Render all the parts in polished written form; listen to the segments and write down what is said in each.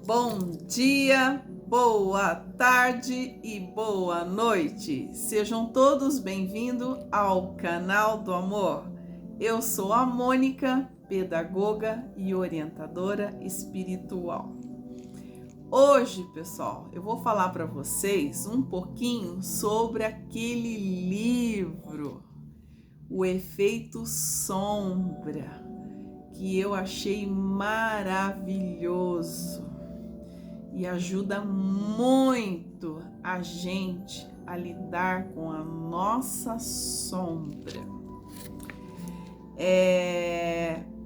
Bom dia, boa tarde e boa noite. Sejam todos bem-vindos ao canal do amor. Eu sou a Mônica, pedagoga e orientadora espiritual. Hoje, pessoal, eu vou falar para vocês um pouquinho sobre aquele livro, O Efeito Sombra, que eu achei maravilhoso e ajuda muito a gente a lidar com a nossa sombra.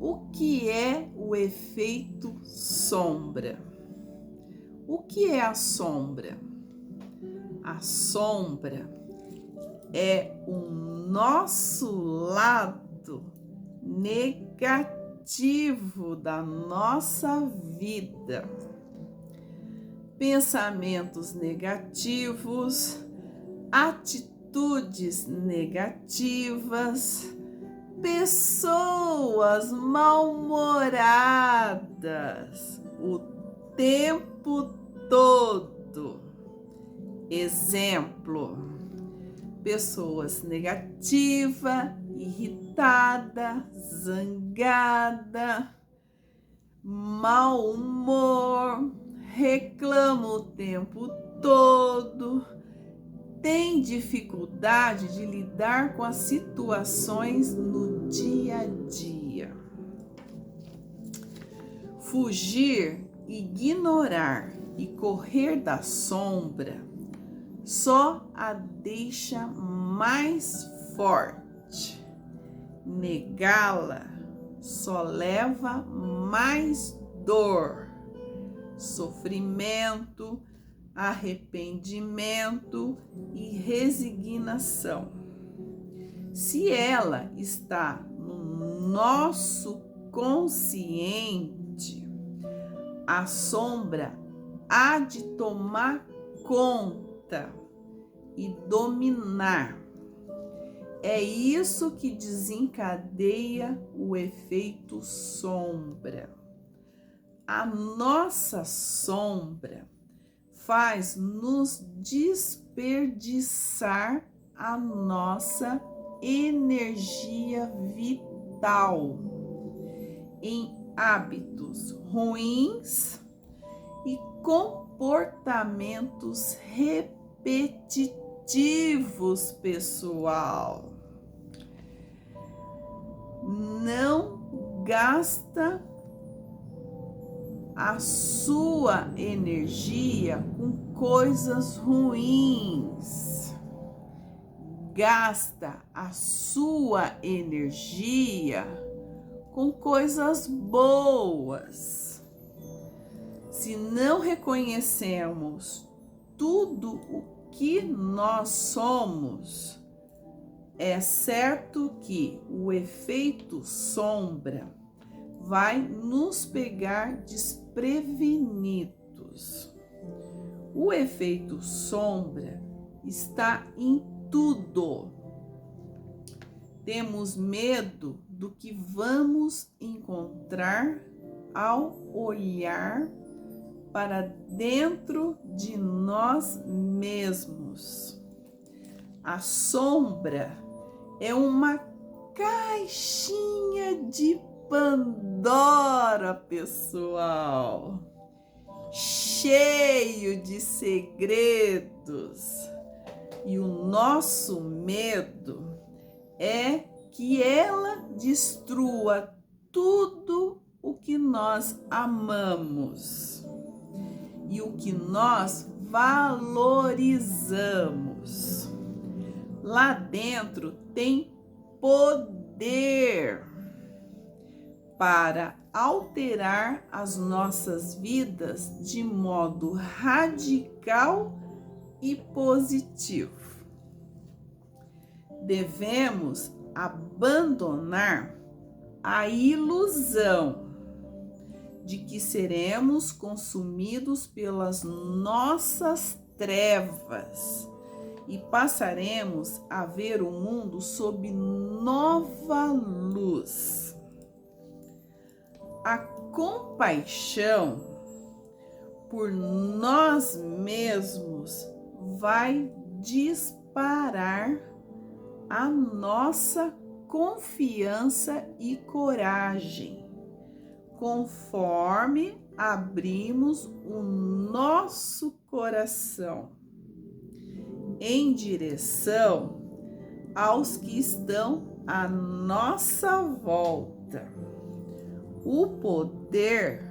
O que é o efeito sombra? O que é a sombra? A sombra é o nosso lado negativo da nossa vida. Pensamentos negativos, atitudes negativas, pessoas mal-humoradas o tempo todo. Exemplo: pessoas negativas, irritada, zangada, mau humor, reclama o tempo todo, tem dificuldade de lidar com as situações no dia a dia. Fugir, ignorar e correr da sombra só a deixa mais forte. Negá-la só leva mais dor, sofrimento, arrependimento e resignação. Se ela está no nosso consciente, a sombra há de tomar conta e dominar. É isso que desencadeia o efeito sombra. A nossa sombra faz nos desperdiçar a nossa energia vital em hábitos ruins e comportamentos repetitivos, pessoal. Não gasta a sua energia com coisas ruins. Gasta a sua energia com coisas boas. Se não reconhecemos tudo o que nós somos, é certo que o efeito sombra vai nos pegar desprevenidos. O efeito sombra está em tudo. Temos medo do que vamos encontrar ao olhar para dentro de nós mesmos. A sombra é uma caixinha de Pandora, pessoal, cheio de segredos. E o nosso medo é que ela destrua tudo o que nós amamos e o que nós valorizamos. Lá dentro tem poder para alterar as nossas vidas de modo radical e positivo. Devemos abandonar a ilusão de que seremos consumidos pelas nossas trevas e passaremos a ver o mundo sob nova luz. A compaixão por nós mesmos vai disparar a nossa confiança e coragem, conforme abrimos o nosso coração em direção aos que estão à nossa volta. O poder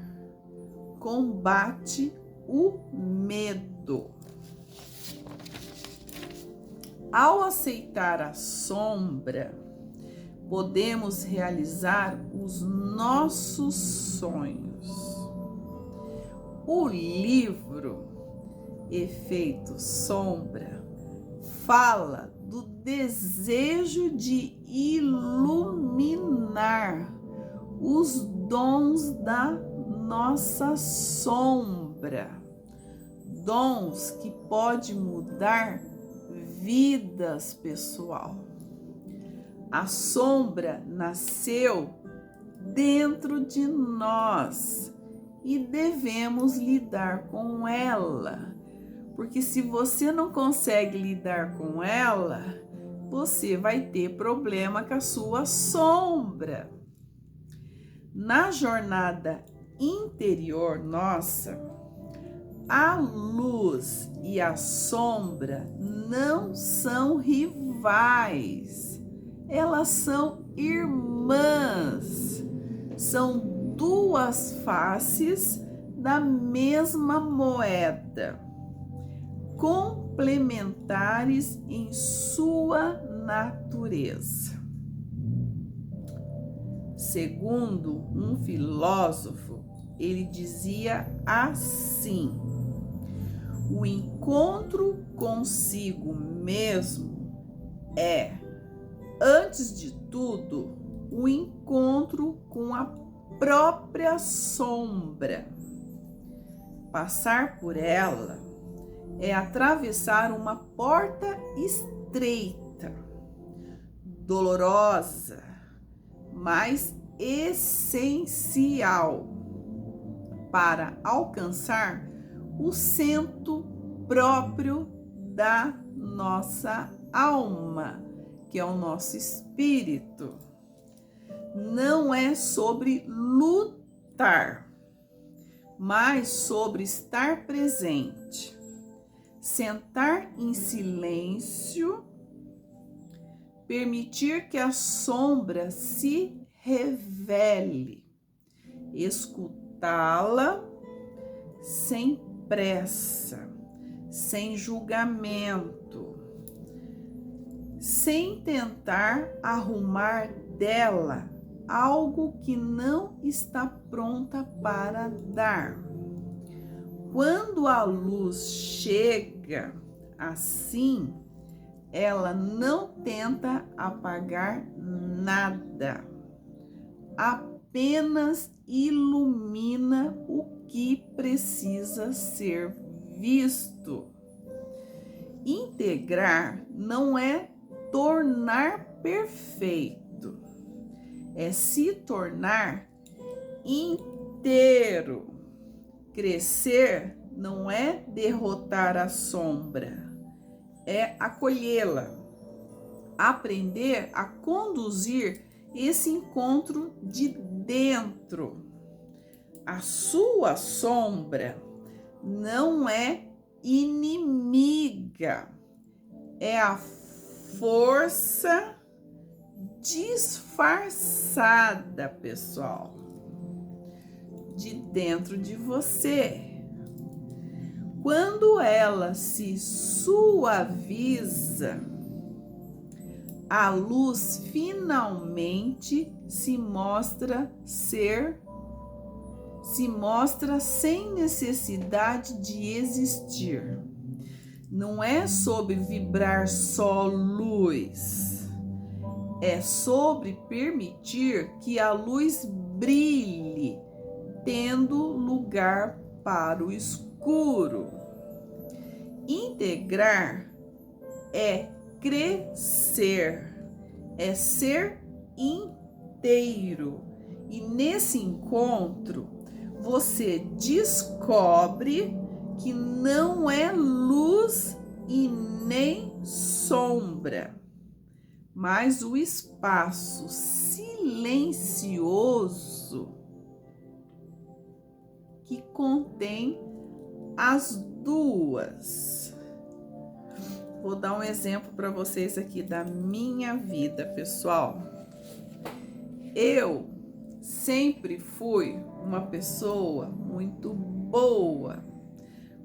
combate o medo. Ao aceitar a sombra, podemos realizar os nossos sonhos. O livro Efeito Sombra fala do desejo de iluminar os dons da nossa sombra, dons que pode mudar vidas, pessoal. A sombra nasceu dentro de nós e devemos lidar com ela, porque se você não consegue lidar com ela, você vai ter problema com a sua sombra. Na jornada interior nossa, a luz e a sombra não são rivais, elas são irmãs, são duas faces da mesma moeda, complementares em sua natureza. Segundo um filósofo, ele dizia assim: o encontro consigo mesmo é, antes de tudo, o encontro com a própria sombra. Passar por ela é atravessar uma porta estreita, dolorosa, mas essencial para alcançar o centro próprio da nossa alma, que é o nosso espírito. Não é sobre lutar, mas sobre estar presente, sentar em silêncio, permitir que a sombra se revele, escutá-la sem pressa, sem julgamento, sem tentar arrumar dela algo que não está pronta para dar. Quando a luz chega assim, ela não tenta apagar nada, apenas ilumina o que precisa ser visto. Integrar não é tornar perfeito, é se tornar inteiro. Crescer não é derrotar a sombra, é acolhê-la, aprender a conduzir esse encontro de dentro. A sua sombra não é inimiga, é a força disfarçada, pessoal, de dentro de você. Quando ela se suaviza, a luz finalmente se mostra sem necessidade de existir. Não é sobre vibrar só luz, é sobre permitir que a luz brilhe, tendo lugar para o escuro. Integrar é crescer, é ser inteiro. E nesse encontro, você descobre que não é luz e nem sombra, mas o espaço silencioso que contém as duas. Vou dar um exemplo para vocês aqui da minha vida, pessoal. Eu sempre fui uma pessoa muito boa,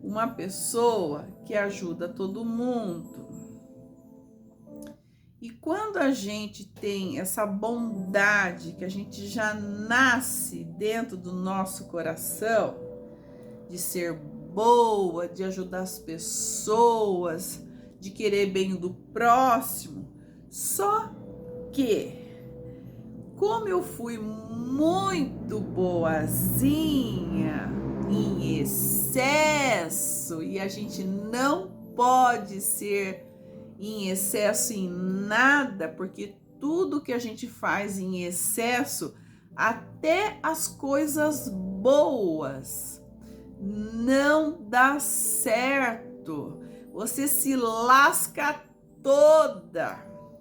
uma pessoa que ajuda todo mundo. E quando a gente tem essa bondade que a gente já nasce dentro do nosso coração, de ser boa, de ajudar as pessoas, de querer bem do próximo, só que, como eu fui muito boazinha em excesso, e a gente não pode ser em excesso em nada, porque tudo que a gente faz em excesso, até as coisas boas, não dá certo. Você se lasca toda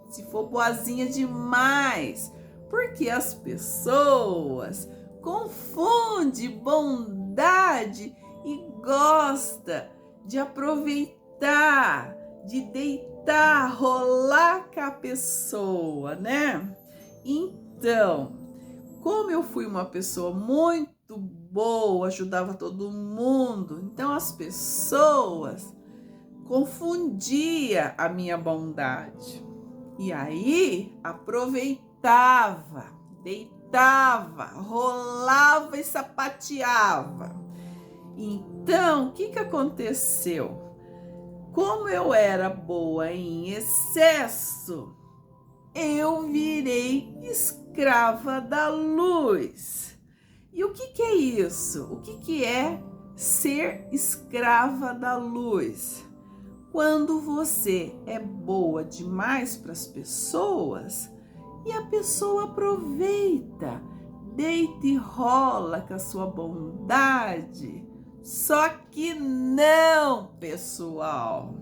se for boazinha demais, porque as pessoas confundem bondade e gosta de aproveitar, de deitar, rolar com a pessoa, né? Então, como eu fui uma pessoa muito boa, ajudava todo mundo, então as pessoas confundiam a minha bondade. E aí aproveitava, deitava, rolava e sapateava. Então, o que aconteceu? Como eu era boa em excesso, eu virei escrava da luz. E o que é isso? O que é ser escrava da luz? Quando você é boa demais para as pessoas e a pessoa aproveita, deita e rola com a sua bondade. Só que não, pessoal.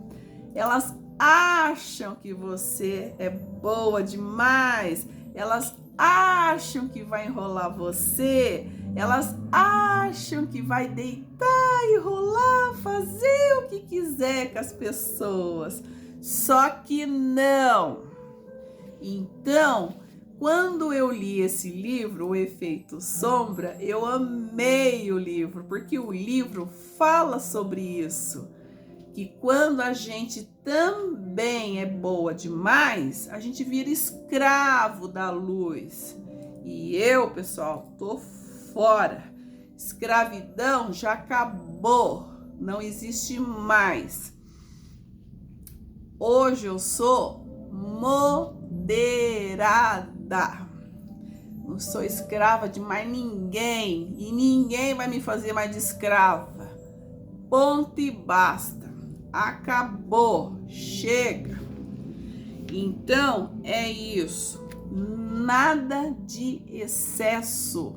Elas acham que você é boa demais, elas acham que vai enrolar você, elas acham que vai deitar e rolar, fazer o que quiser com as pessoas. Só que não. Então, quando eu li esse livro, O Efeito Sombra, eu amei o livro, porque o livro fala sobre isso. Que quando a gente também é boa demais, a gente vira escravo da luz. E eu, pessoal, tô fora. Escravidão já acabou, não existe mais. Hoje eu sou moderada. Não sou escrava de mais ninguém e ninguém vai me fazer mais de escrava. Ponto e basta. Acabou, chega. Então é isso, nada de excesso,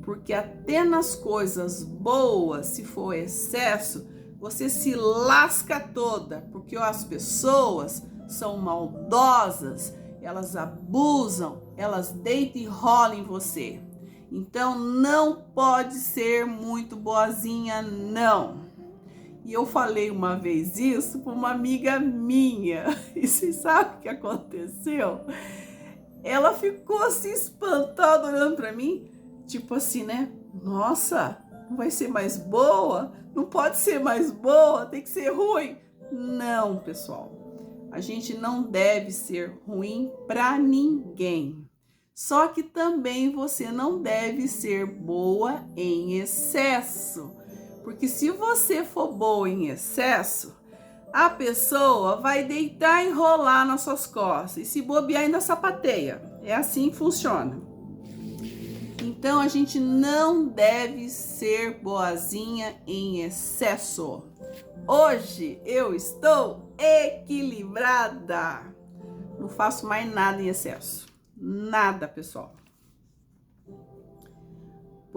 porque até nas coisas boas, se for excesso, você se lasca toda, porque as pessoas são maldosas, elas abusam, elas deitam e rolam em você. Então não pode ser muito boazinha, não. E eu falei uma vez isso para uma amiga minha. E você sabe o que aconteceu? Ela ficou assim espantada olhando para mim, tipo assim, né? Nossa, não vai ser mais boa? Não pode ser mais boa, tem que ser ruim. Não, pessoal. A gente não deve ser ruim para ninguém. Só que também você não deve ser boa em excesso. Porque se você for boa em excesso, a pessoa vai deitar e rolar nas suas costas. E se bobear, ainda sapateia. É assim que funciona. Então, a gente não deve ser boazinha em excesso. Hoje eu estou equilibrada. Não faço mais nada em excesso. Nada, pessoal.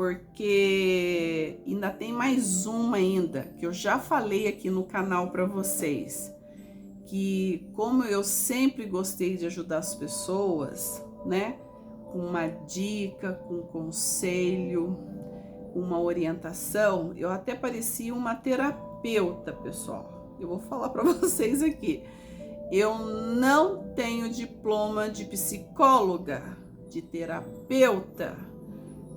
porque ainda tem mais uma ainda, que eu já falei aqui no canal para vocês, que como eu sempre gostei de ajudar as pessoas, né, com uma dica, com um conselho, com uma orientação, eu até parecia uma terapeuta, pessoal. Eu vou falar para vocês aqui, eu não tenho diploma de psicóloga, de terapeuta,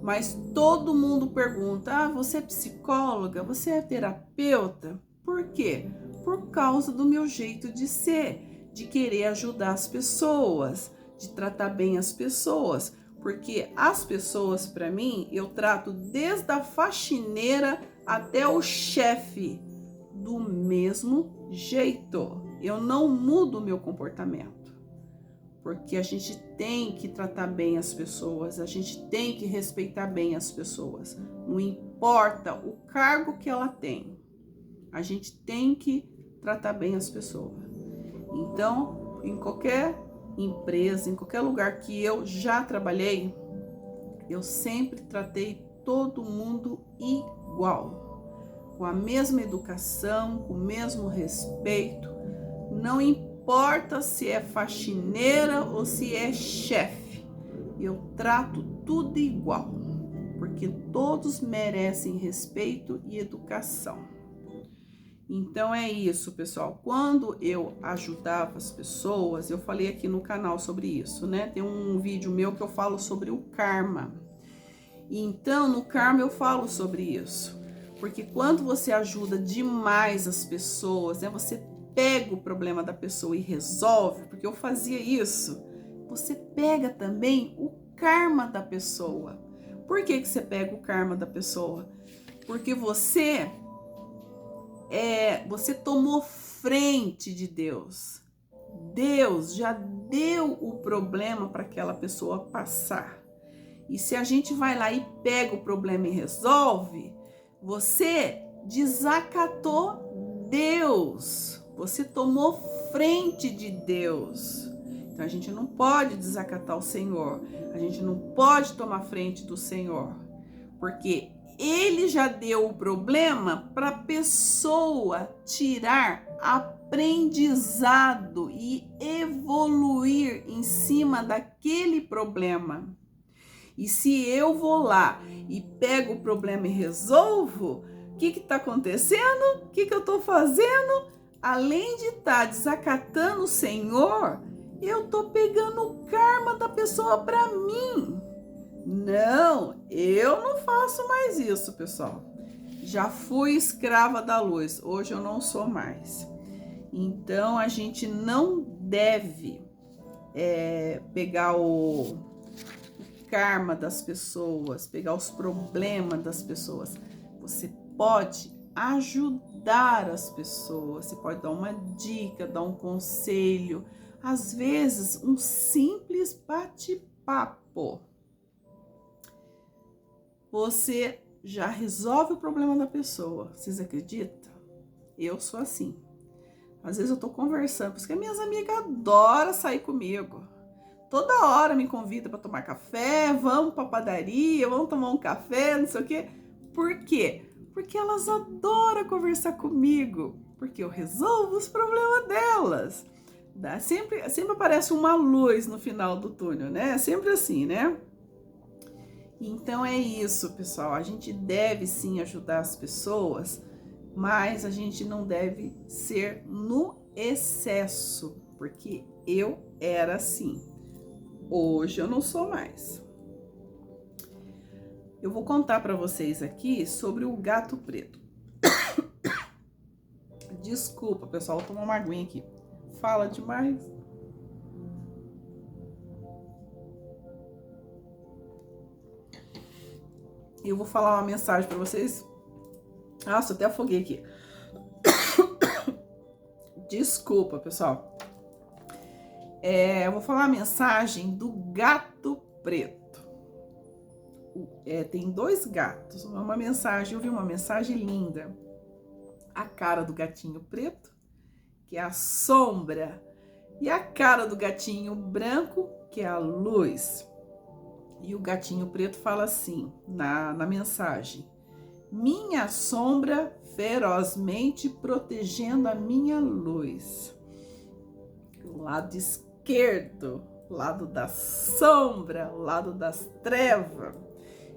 mas todo mundo pergunta: ah, você é psicóloga? Você é terapeuta? Por quê? Por causa do meu jeito de ser, de querer ajudar as pessoas, de tratar bem as pessoas. Porque as pessoas, para mim, eu trato desde a faxineira até o chefe do mesmo jeito. Eu não mudo o meu comportamento. Porque a gente tem que tratar bem as pessoas, a gente tem que respeitar bem as pessoas. Não importa o cargo que ela tem, a gente tem que tratar bem as pessoas. Então, em qualquer empresa, em qualquer lugar que eu já trabalhei, eu sempre tratei todo mundo igual, com a mesma educação, com o mesmo respeito. Não importa se é faxineira ou se é chefe, eu trato tudo igual, porque todos merecem respeito e educação. Então é isso, pessoal. Quando eu ajudava as pessoas, eu falei aqui no canal sobre isso, né? Tem um vídeo meu que eu falo sobre o karma. Então, no karma eu falo sobre isso, porque quando você ajuda demais as pessoas, né? Você pega o problema da pessoa e resolve, porque eu fazia isso, você pega também o karma da pessoa. Por que você pega o karma da pessoa? Porque você tomou frente de Deus. Deus já deu o problema para aquela pessoa passar. E se a gente vai lá e pega o problema e resolve, você desacatou Deus. Você tomou frente de Deus. Então a gente não pode desacatar o Senhor. A gente não pode tomar frente do Senhor. Porque Ele já deu o problema para a pessoa tirar aprendizado e evoluir em cima daquele problema. E se eu vou lá e pego o problema e resolvo, o que está acontecendo? O que eu estou fazendo? Além de estar desacatando o Senhor, eu estou pegando o karma da pessoa para mim. Não, eu não faço mais isso, pessoal. Já fui escrava da luz, hoje eu não sou mais. Então, a gente não deve pegar o karma das pessoas, pegar os problemas das pessoas. Você pode ajudar as pessoas, você pode dar uma dica, dar um conselho, às vezes um simples bate-papo. Você já resolve o problema da pessoa. Vocês acreditam? Eu sou assim. Às vezes eu tô conversando, porque minhas amigas adoram sair comigo. Toda hora me convida para tomar café, vamos para padaria, vamos tomar um café, não sei o quê. Por quê? Porque elas adoram conversar comigo, porque eu resolvo os problemas delas. Sempre aparece uma luz no final do túnel, né? É sempre assim, né? Então é isso, pessoal. A gente deve sim ajudar as pessoas, mas a gente não deve ser no excesso, porque eu era assim. Hoje eu não sou mais. Eu vou contar para vocês aqui sobre o gato preto. Desculpa, pessoal, vou tomar uma aguinha aqui. Fala demais. Eu vou falar uma mensagem para vocês. Nossa, até afoguei aqui. Desculpa, pessoal. Eu vou falar a mensagem do gato preto. Tem dois gatos. Eu vi uma mensagem linda. A cara do gatinho preto, que é a sombra, e a cara do gatinho branco, que é a luz. E o gatinho preto fala assim, na mensagem: minha sombra ferozmente protegendo a minha luz. O lado esquerdo, lado da sombra, lado das trevas.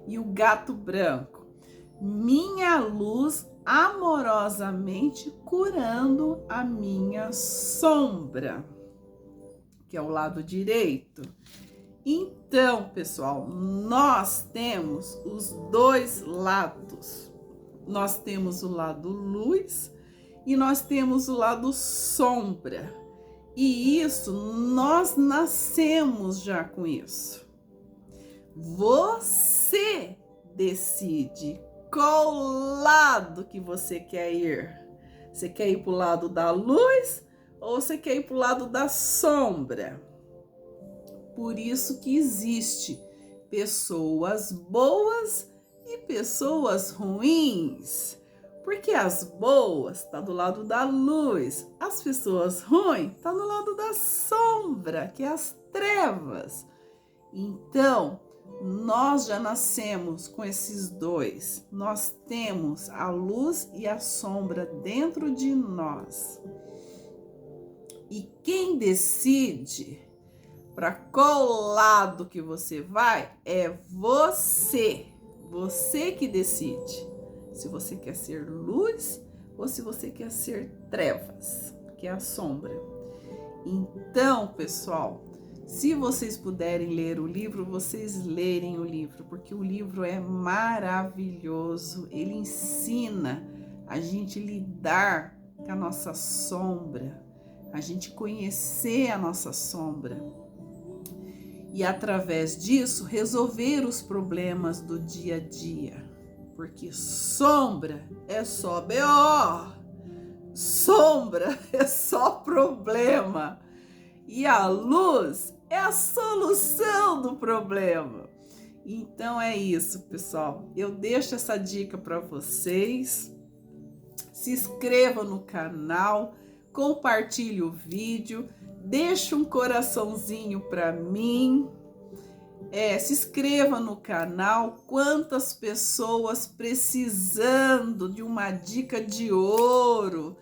E o gato branco: minha luz amorosamente curando a minha sombra, que é o lado direito. Então, pessoal, nós temos os dois lados. Nós temos o lado luz e nós temos o lado sombra. E isso, nós nascemos já com isso. Você decide qual lado que você quer ir. Você quer ir para o lado da luz ou você quer ir para o lado da sombra? Por isso que existe pessoas boas e pessoas ruins. Porque as boas estão do lado da luz, as pessoas ruins estão do lado da sombra, que é as trevas. Então, nós já nascemos com esses dois. Nós temos a luz e a sombra dentro de nós. E quem decide para qual lado que você vai é você. Você que decide se você quer ser luz ou se você quer ser trevas, que é a sombra. Então, pessoal, se vocês puderem ler o livro, vocês lerem o livro, porque o livro é maravilhoso. Ele ensina a gente lidar com a nossa sombra, a gente conhecer a nossa sombra. E através disso, resolver os problemas do dia a dia. Porque sombra é só BO. Sombra é só problema. E a luz é a solução do problema. Então é isso, pessoal. Eu deixo essa dica para vocês. Se inscreva no canal, compartilhe o vídeo. Deixa um coraçãozinho para mim. Se inscreva no canal. Quantas pessoas precisando de uma dica de ouro,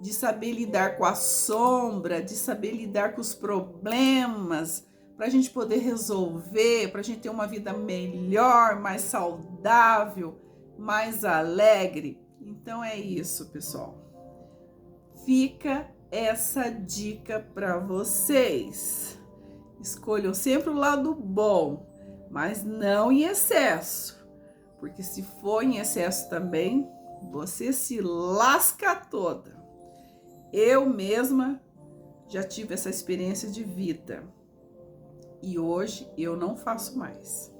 de saber lidar com a sombra, de saber lidar com os problemas, para a gente poder resolver, para a gente ter uma vida melhor, mais saudável, mais alegre. Então é isso, pessoal. Fica essa dica para vocês. Escolham sempre o lado bom, mas não em excesso, porque se for em excesso também, você se lasca toda. Eu mesma já tive essa experiência de vida e hoje eu não faço mais.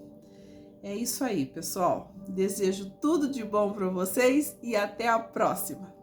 É isso aí, pessoal. Desejo tudo de bom para vocês e até a próxima.